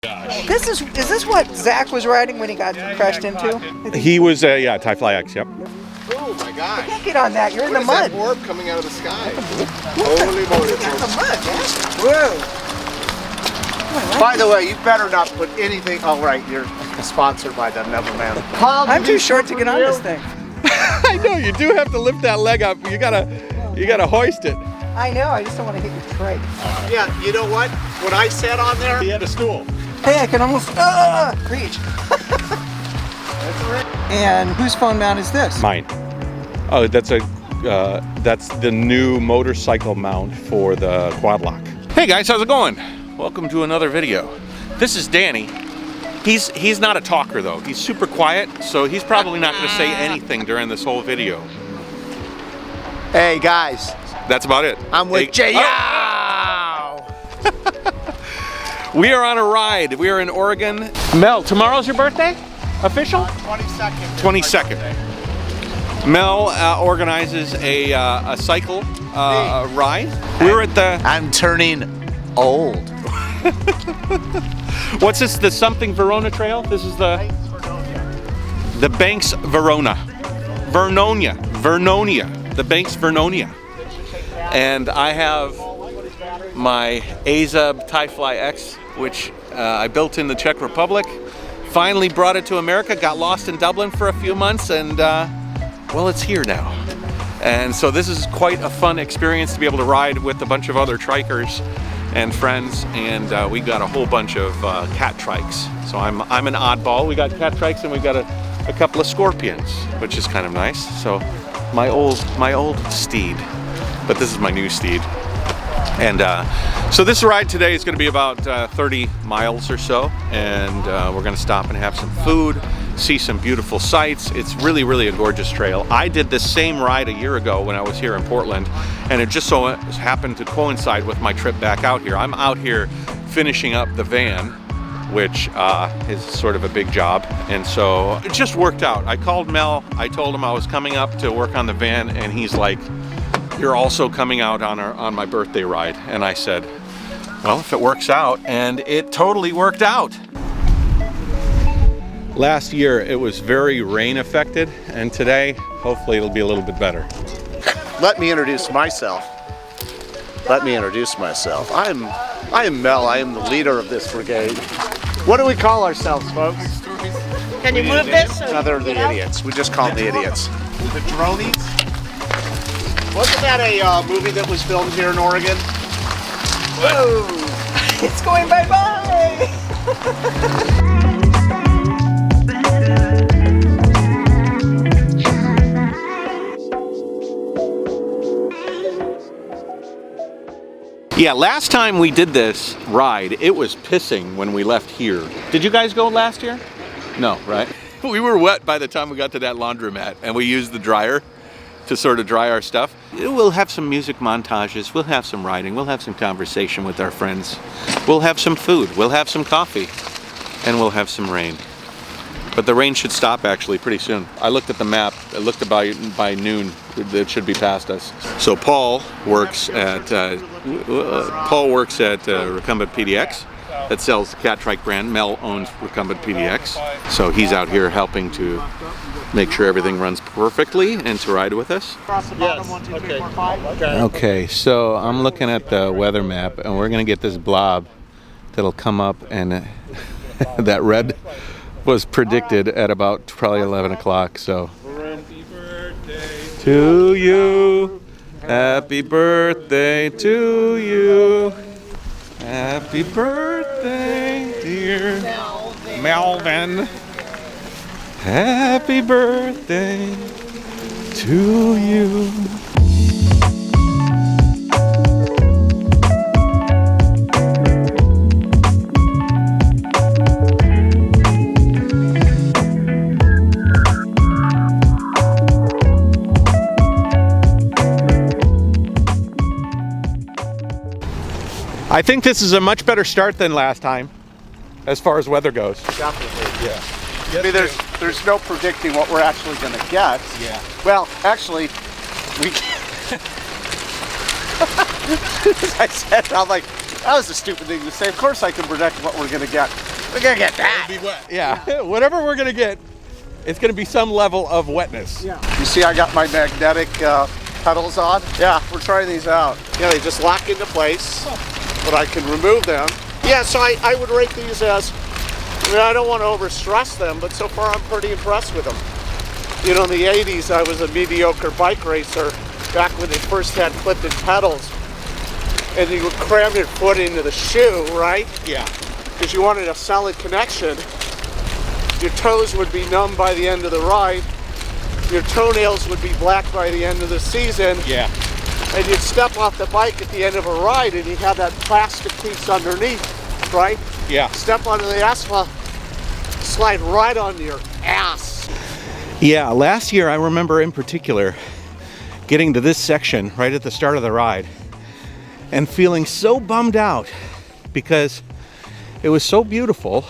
Is this what Zach was riding when he got crashed into? He was, yeah, Tyfly X, yep. Oh my gosh. I can't get on that. You're in the mud. That orb coming out of the sky. Holy moly. You're in the mud, man. Whoa. By the way, you better not put anything. Oh, right. You're sponsored by the Neverman. I'm too short to get on this thing. I know, you do have to lift that leg up. You gotta hoist it. I know. I just don't want to hit your tray. Yeah, you know what? When I sat on there, He had a stool. Hey, I can almost reach. And whose phone mount is this? Mine. Oh, that's the new motorcycle mount for the quad lock. Hey guys, how's it going? Welcome to another video. This is Danny. He's not a talker though. He's super quiet, so he's probably not going to say anything during this whole video. hey guys, That's about it. I'm with Hey- Jayoe. We are on a ride. We are in Oregon. Mel, tomorrow's your birthday? Official? 22nd. 22nd. Mel organizes a cycle ride. We're at the... I'm turning old. What's this? The something Verona Trail? This is the Banks Vernonia. The Banks Vernonia. And I have my AZUB Tyfly X, which I built in the Czech Republic. Finally brought it to America, got lost in Dublin for a few months, and well, it's here now. And so this is quite a fun experience to be able to ride with a bunch of other trikers and friends, and we got a whole bunch of cat trikes. So I'm an oddball. We got cat trikes and we got a couple of scorpions, which is kind of nice. So my old steed, but this is my new steed. And so this ride today is going to be about 30 miles or so, and we're going to stop and have some food, see some beautiful sights. It's really, really a gorgeous trail. I did this same ride a year ago when I was here in Portland, and it just so happened to coincide with my trip back out here. I'm out here finishing up the van, which is sort of a big job, and so it just worked out. I called Mel, I told him I was coming up to work on the van, and he's like, "You're also coming out on my birthday ride." And I said, well, if it works out, and it totally worked out. Last year it was very rain affected, and today hopefully it'll be a little bit better. Let me introduce myself. I am Mel. I am the leader of this brigade. What do we call ourselves, folks? Can you move this? No, they're the idiots. We just call them the idiots. The dronies? Wasn't that a movie that was filmed here in Oregon? Whoa! It's going bye-bye! Yeah, last time we did this ride, it was pissing when we left here. Did you guys go last year? No, right? We were wet by the time we got to that laundromat, and we used the dryer to sort of dry our stuff. We'll have some music montages, we'll have some riding, we'll have some conversation with our friends. We'll have some food, we'll have some coffee, and we'll have some rain. But the rain should stop actually pretty soon. I looked at the map, it looked by noon, it should be past us. So Paul works at Recumbent PDX that sells the Cat Trike brand. Mel owns Recumbent PDX. So he's out here helping to make sure everything runs perfectly and to ride with us. Okay, so I'm looking at the weather map, and we're gonna get this blob that'll come up, and that red was predicted at about probably 11 o'clock, so. Happy birthday to you. Happy birthday to you. Happy birthday, dear Melvin. Happy birthday to you. I think this is a much better start than last time, as far as weather goes. Definitely. Yeah. I mean, there's no predicting what we're actually going to get. Yeah. Well, actually, we. As I said, I'm like, that was a stupid thing to say. Of course, I can predict what we're going to get. We're gonna get that. It'll be wet. Yeah, whatever we're gonna get, it's gonna be some level of wetness. Yeah. You see I got my magnetic pedals on? Yeah, we're trying these out. Yeah, they just lock into place, but I can remove them. Yeah, so I would rate these as, I mean, I don't want to overstress them, but so far I'm pretty impressed with them. You know, in the 80s, I was a mediocre bike racer back when they first had clipped-in pedals. And you would cram your foot into the shoe, right? Yeah. Because you wanted a solid connection. Your toes would be numb by the end of the ride. Your toenails would be black by the end of the season. Yeah. And you'd step off the bike at the end of a ride and you have that plastic piece underneath, right? Yeah. Step onto the asphalt, slide right onto your ass. Yeah, last year I remember in particular getting to this section right at the start of the ride and feeling so bummed out because it was so beautiful,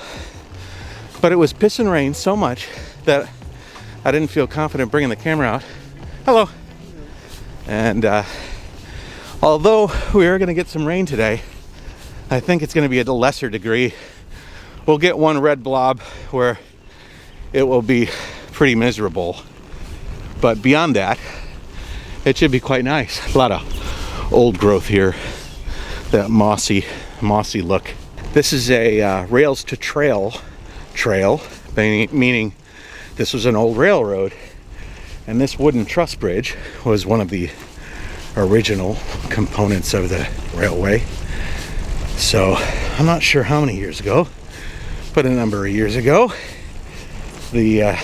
but it was pissing rain so much that I didn't feel confident bringing the camera out. Hello. And although we are going to get some rain today, I think it's going to be at a lesser degree. We'll get one red blob where it will be pretty miserable, but beyond that it should be quite nice. A lot of old growth here, that mossy look. This is a rails to trail, meaning this was an old railroad, and this wooden truss bridge was one of the original components of the railway. So I'm not sure how many years ago, but a number of years ago, the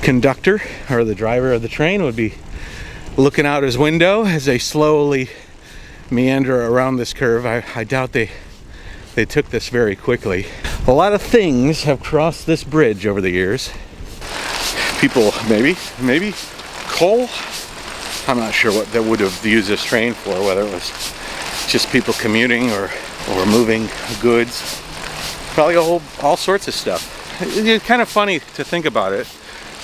conductor or the driver of the train would be looking out his window as they slowly meander around this curve. I doubt they took this very quickly. A lot of things have crossed this bridge over the years. People, maybe coal. I'm not sure what they would have used this train for, whether it was just people commuting or moving goods. Probably all sorts of stuff. It's kind of funny to think about it,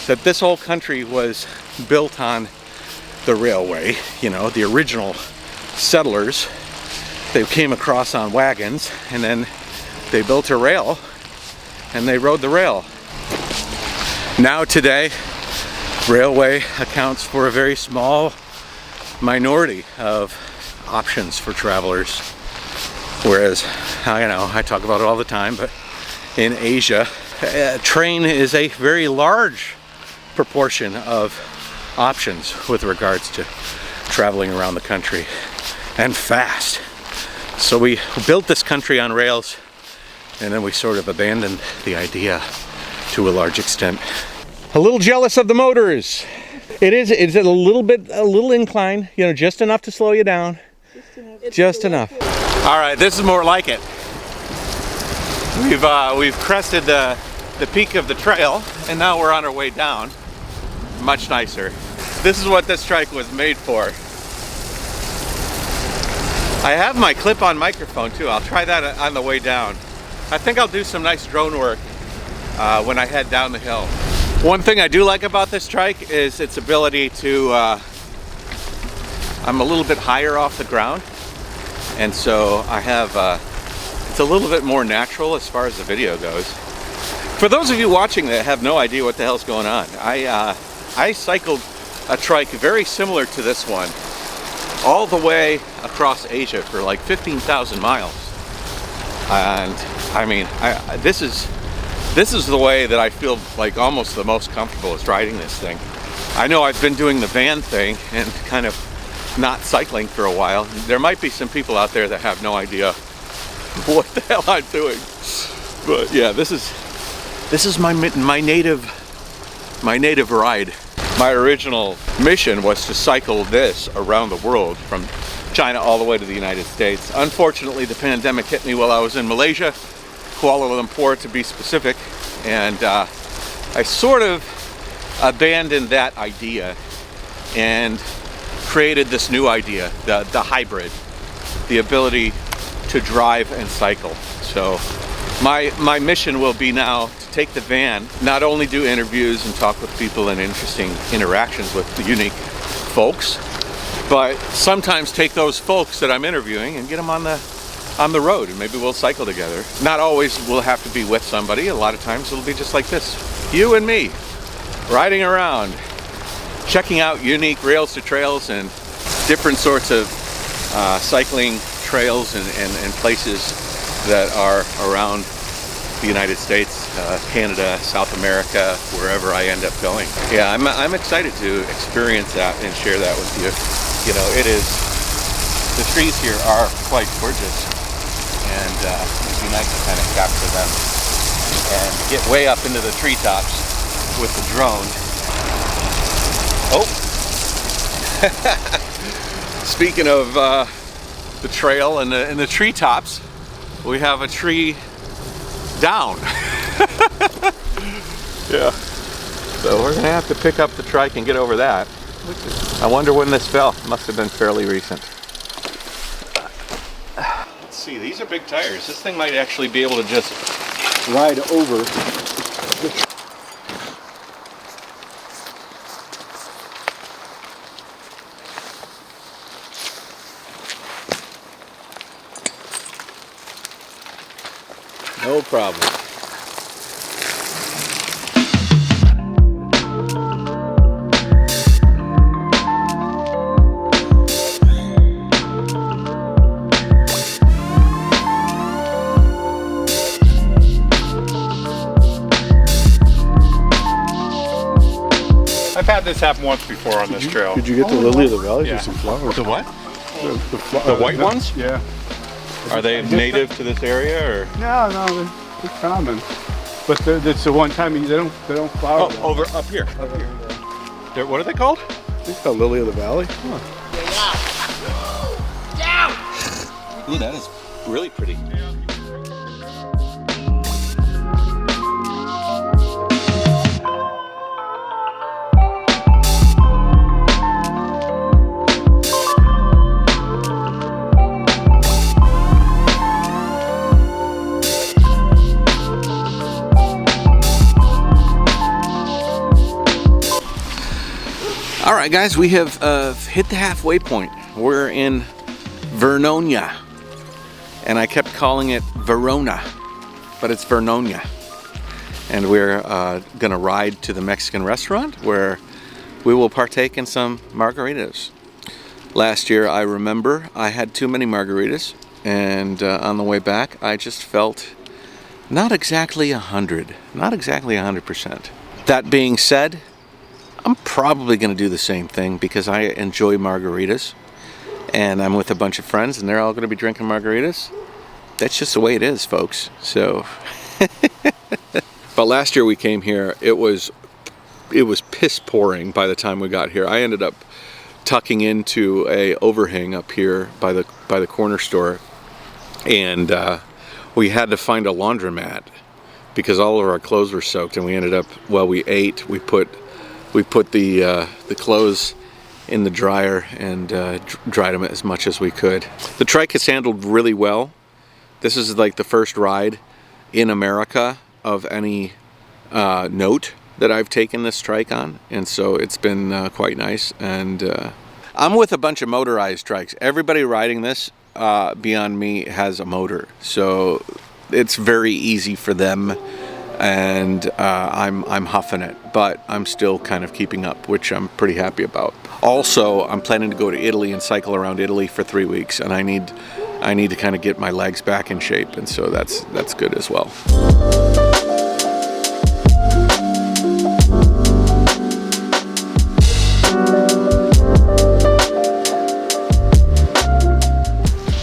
that this whole country was built on the railway. You know, the original settlers, they came across on wagons, and then they built a rail and they rode the rail. Now today, railway accounts for a very small minority of options for travelers, whereas I talk about it all the time, but in Asia, train is a very large proportion of options with regards to traveling around the country, and fast. So we built this country on rails, and then we sort of abandoned the idea to a large extent. A little jealous of the motors. It's a little incline, you know, just enough to slow you down. Just enough. All right, this is more like it. We've crested the peak of the trail, and now we're on our way down. Much nicer. This is what this trike was made for. I have my clip-on microphone too. I'll try that on the way down. I think I'll do some nice drone work when I head down the hill. One thing I do like about this trike is its ability to, I'm a little bit higher off the ground, and so I have, it's a little bit more natural as far as the video goes. For those of you watching that have no idea what the hell's going on, I cycled a trike very similar to this one all the way across Asia for like 15,000 miles. And I mean, this is the way that I feel like almost the most comfortable is riding this thing. I know I've been doing the van thing and kind of not cycling for a while. There might be some people out there that have no idea what the hell I'm doing. But yeah, this is my native ride. My original mission was to cycle this around the world from China all the way to the United States. Unfortunately, the pandemic hit me while I was in Malaysia, Kuala Lumpur to be specific, and I sort of abandoned that idea and created this new idea, the hybrid, the ability to drive and cycle. So my mission will be now to take the van, not only do interviews and talk with people and interesting interactions with the unique folks, but sometimes take those folks that I'm interviewing and get them on the on the road, and maybe we'll cycle together. Not always will have to be with somebody. A lot of times it'll be just like this. You and me, riding around, checking out unique rails to trails and different sorts of cycling trails and places that are around the United States, Canada, South America, wherever I end up going. Yeah, I'm excited to experience that and share that with you. You know, it is, the trees here are quite gorgeous, and it'd be nice to kind of capture them and get way up into the treetops with the drone. Oh! Speaking of the trail and the treetops, we have a tree down. Yeah. So we're gonna have to pick up the trike and get over that. I wonder when this fell. Must have been fairly recent. Let's see, these are big tires. This thing might actually be able to just ride over the no problem. I've had this happen once before on this trail. Did you get the lily of the valley? Yeah. There's some flowers. The what? The white ones? Yeah. Are they native to this area, or? No, they're common. But it's the one time they don't flower. Oh, over up here. What are they called? I think the lily of the valley. Ooh, that is really pretty. All right, guys, we have hit the halfway point. We're in Vernonia, and I kept calling it Verona, but it's Vernonia. And we're gonna ride to the Mexican restaurant where we will partake in some margaritas. Last year, I remember I had too many margaritas, and on the way back, I just felt not exactly 100%. That being said, I'm probably going to do the same thing because I enjoy margaritas, and I'm with a bunch of friends and they're all going to be drinking margaritas. That's just the way it is, folks. So, but last year we came here, it was piss pouring by the time we got here. I ended up tucking into a overhang up here by the corner store, and we had to find a laundromat because all of our clothes were soaked, and we ended up, while we ate, we put the clothes in the dryer and dried them as much as we could. The trike has handled really well. This is like the first ride in America of any note that I've taken this trike on, and so it's been quite nice. And I'm with a bunch of motorized trikes. Everybody riding this beyond me has a motor, so it's very easy for them. And I'm huffing it, but I'm still kind of keeping up, which I'm pretty happy about. Also, I'm planning to go to Italy and cycle around Italy for 3 weeks, and I need to kind of get my legs back in shape, and so that's good as well.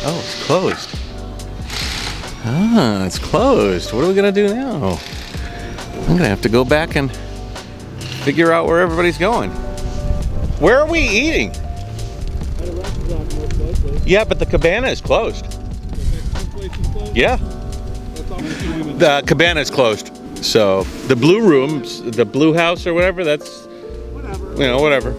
Oh, it's closed. Ah, it's closed. What are we gonna do now? I'm gonna have to go back and figure out where everybody's going. Where are we eating? Yeah, but the cabana is closed. Yeah. The cabana is closed. So the blue rooms, the blue house or whatever, that's, you know, whatever.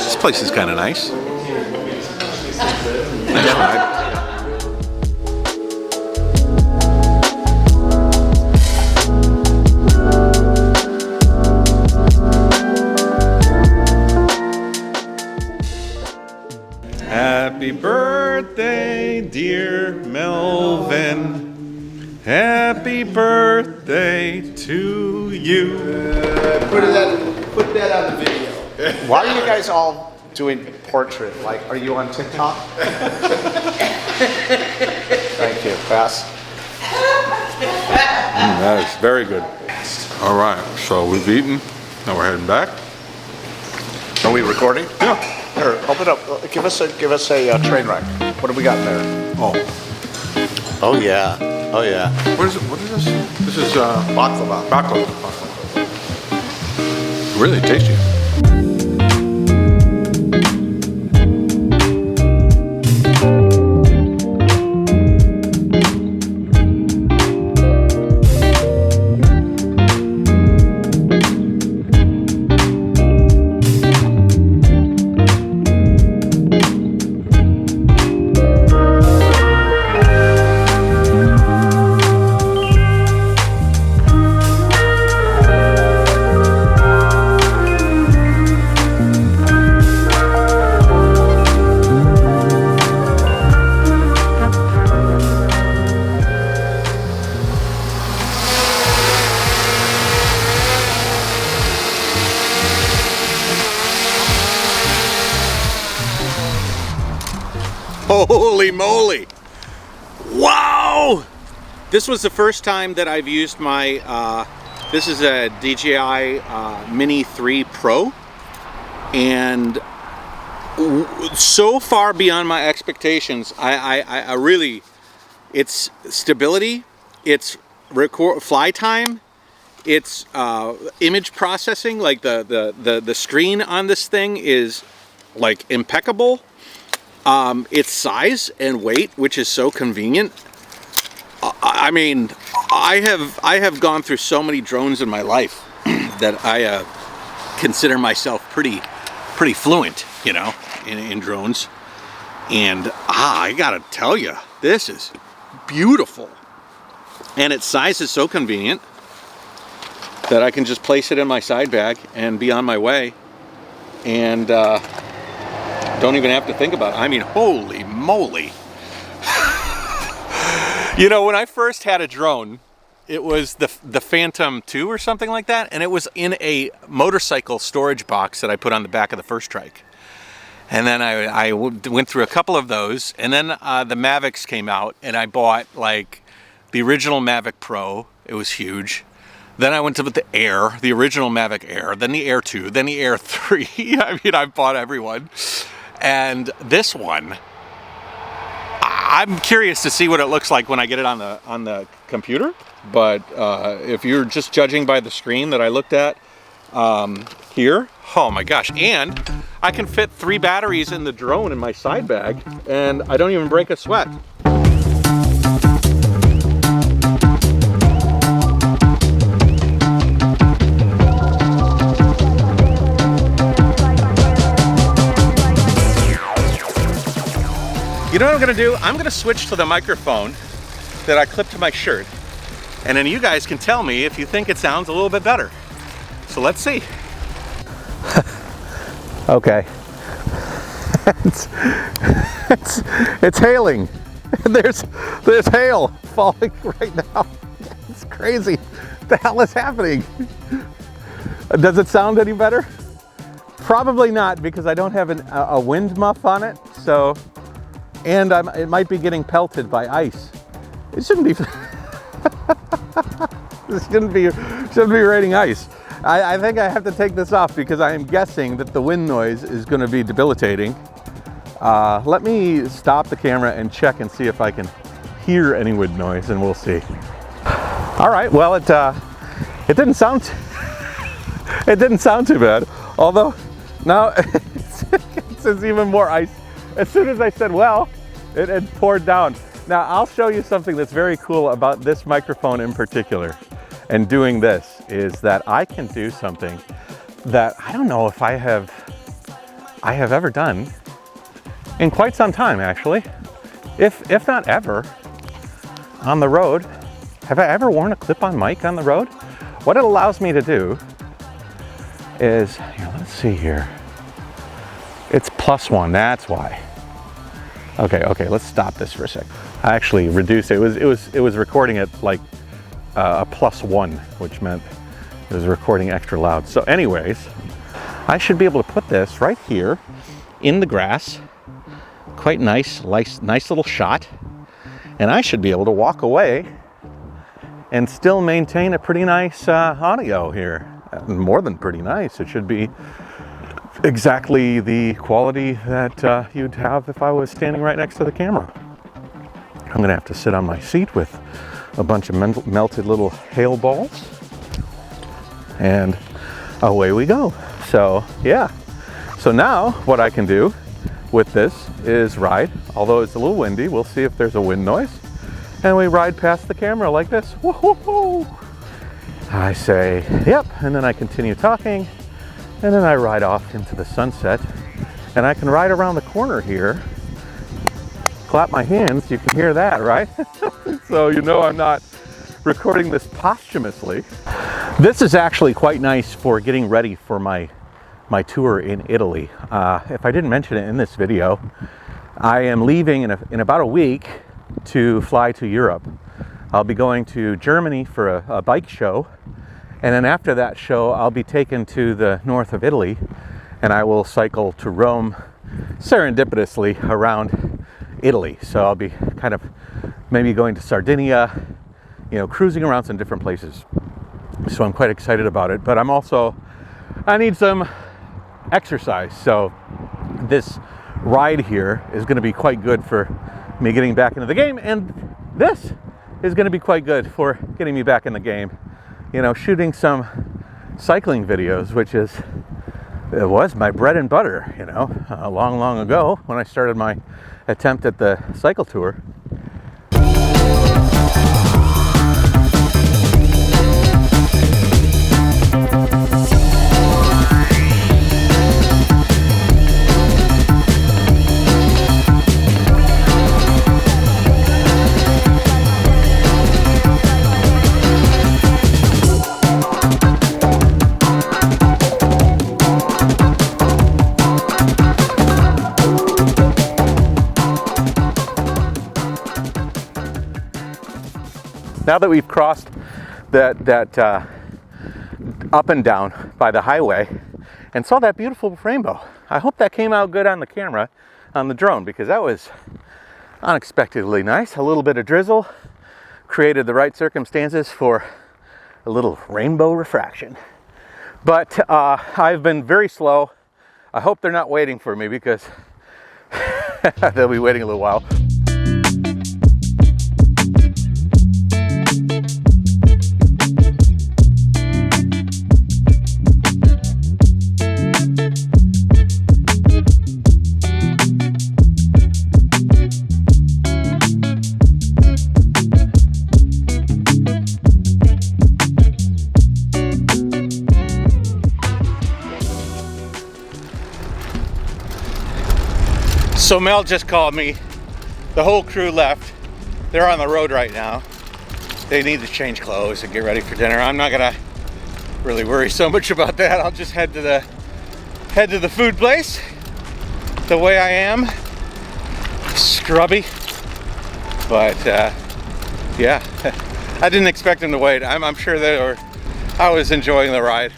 This place is kind of nice. Nice ride. Happy birthday, dear Melvin. Happy birthday to you. Put that on the video. Why are you guys all doing portrait? Like, are you on TikTok? Thank you. Pass. That is very good. All right, so we've eaten. Now we're heading back. Are we recording? Yeah. Here, open up. Give us a train wreck. What have we got in there? Oh, Oh yeah. Oh yeah. what is it? What is this? This is Baklava. baklava. Really tasty. Holy moly! Wow! This was the first time that I've used my, this is a DJI Mini 3 Pro, and so far beyond my expectations. I really, it's stability, it's fly time, it's image processing. Like the screen on this thing is like impeccable. Its size and weight, which is so convenient. I mean, I have gone through so many drones in my life that I consider myself pretty fluent, you know, in drones. And I gotta tell you, this is beautiful. And its size is so convenient that I can just place it in my side bag and be on my way. And don't even have to think about it. I mean, holy moly. You know, when I first had a drone, it was the Phantom 2 or something like that, and it was in a motorcycle storage box that I put on the back of the first trike. And then I went through a couple of those, and then the Mavics came out, and I bought like the original Mavic Pro. It was huge. Then I went to the Air, the original Mavic Air, then the Air 2, then the Air 3. I mean, I bought everyone. And this one, I'm curious to see what it looks like when I get it on the computer. But if you're just judging by the screen that I looked at here, oh my gosh. And I can fit 3 batteries in the drone in my side bag, and I don't even break a sweat. You know what I'm gonna do? I'm gonna switch to the microphone that I clip to my shirt, and then you guys can tell me if you think it sounds a little bit better. So let's see. Okay. It's hailing. There's hail falling right now. It's crazy. What the hell is happening? Does it sound any better? Probably not, because I don't have a wind muff on it. So. And it might be getting pelted by ice. It shouldn't be. This shouldn't be raining ice. I think I have to take this off because I am guessing that the wind noise is going to be debilitating. Let me stop the camera and check and see if I can hear any wind noise, and we'll see. All right. Well, it didn't sound too bad. Although now it's even more ice. As soon as I said, well, it had poured down. Now, I'll show you something that's very cool about this microphone in particular. And doing this is that I can do something that I don't know if I have I have ever done in quite some time, actually. If not ever, on the road. Have I ever worn a clip-on mic on the road? What it allows me to do is, here, let's see here. It's +1, that's why. Okay, let's stop this for a sec. I actually reduced it. It was recording at like a +1, which meant it was recording extra loud. So anyways, I should be able to put this right here in the grass. Quite nice little shot. And I should be able to walk away and still maintain a pretty nice audio here. More than pretty nice. It should be exactly the quality that you'd have if I was standing right next to the camera. I'm gonna have to sit on my seat with a bunch of melted little hail balls, and away we go. So yeah, so now what I can do with this is ride, although it's a little windy. We'll see if there's a wind noise, and we ride past the camera like this. Woo-hoo-hoo. I say yep, and then I continue talking, and then I ride off into the sunset, and I can ride around the corner here, clap my hands. You can hear that, right? So you know I'm not recording this posthumously. This is actually quite nice for getting ready for my tour in Italy. If I didn't mention it in this video, I am leaving in about a week to fly to Europe. I'll be going to Germany for a bike show, and then after that show I'll be taken to the north of Italy, and I will cycle to Rome serendipitously around Italy. So I'll be kind of maybe going to Sardinia, you know, cruising around some different places. So I'm quite excited about it, but I need some exercise. So this ride here is going to be quite good for me getting back into the game, and this is going to be quite good for getting me back in the game. You know, shooting some cycling videos, which was my bread and butter, you know, long ago when I started my attempt at the cycle tour. Now that we've crossed that up and down by the highway and saw that beautiful rainbow, I hope that came out good on the camera, on the drone, because that was unexpectedly nice. A little bit of drizzle created the right circumstances for a little rainbow refraction. But I've been very slow. I hope they're not waiting for me, because they'll be waiting a little while. So Mel just called me. The whole crew left. They're on the road right now. They need to change clothes and get ready for dinner. I'm not gonna really worry so much about that. I'll just head to the food place the way I am. Scrubby. But yeah, I didn't expect them to wait. I'm sure I was enjoying the ride.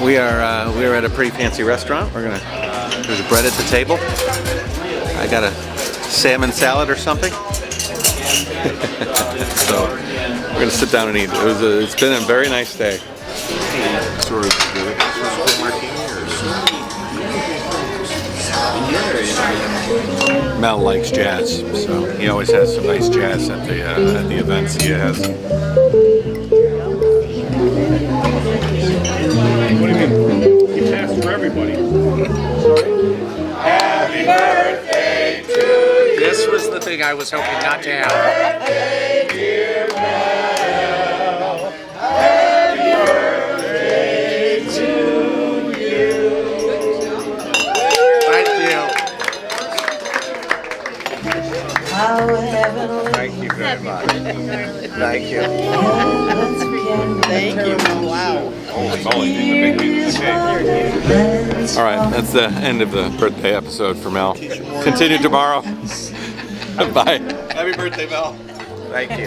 We are at a pretty fancy restaurant. There's bread at the table. I got a salmon salad or something. So we're gonna sit down and eat. It's been a very nice day. Sort of Mel likes jazz, so he always has some nice jazz at the events he has. What do you mean? He passed for everybody. Sorry? thing I was hoping not to have. Thank you. Thank you very much. Thank you. Thank you. Wow. Holy moly, these are big pieces of cake. All right, that's the end of the birthday episode for Mel. Continue tomorrow. Bye. Happy birthday, Mel. Thank you.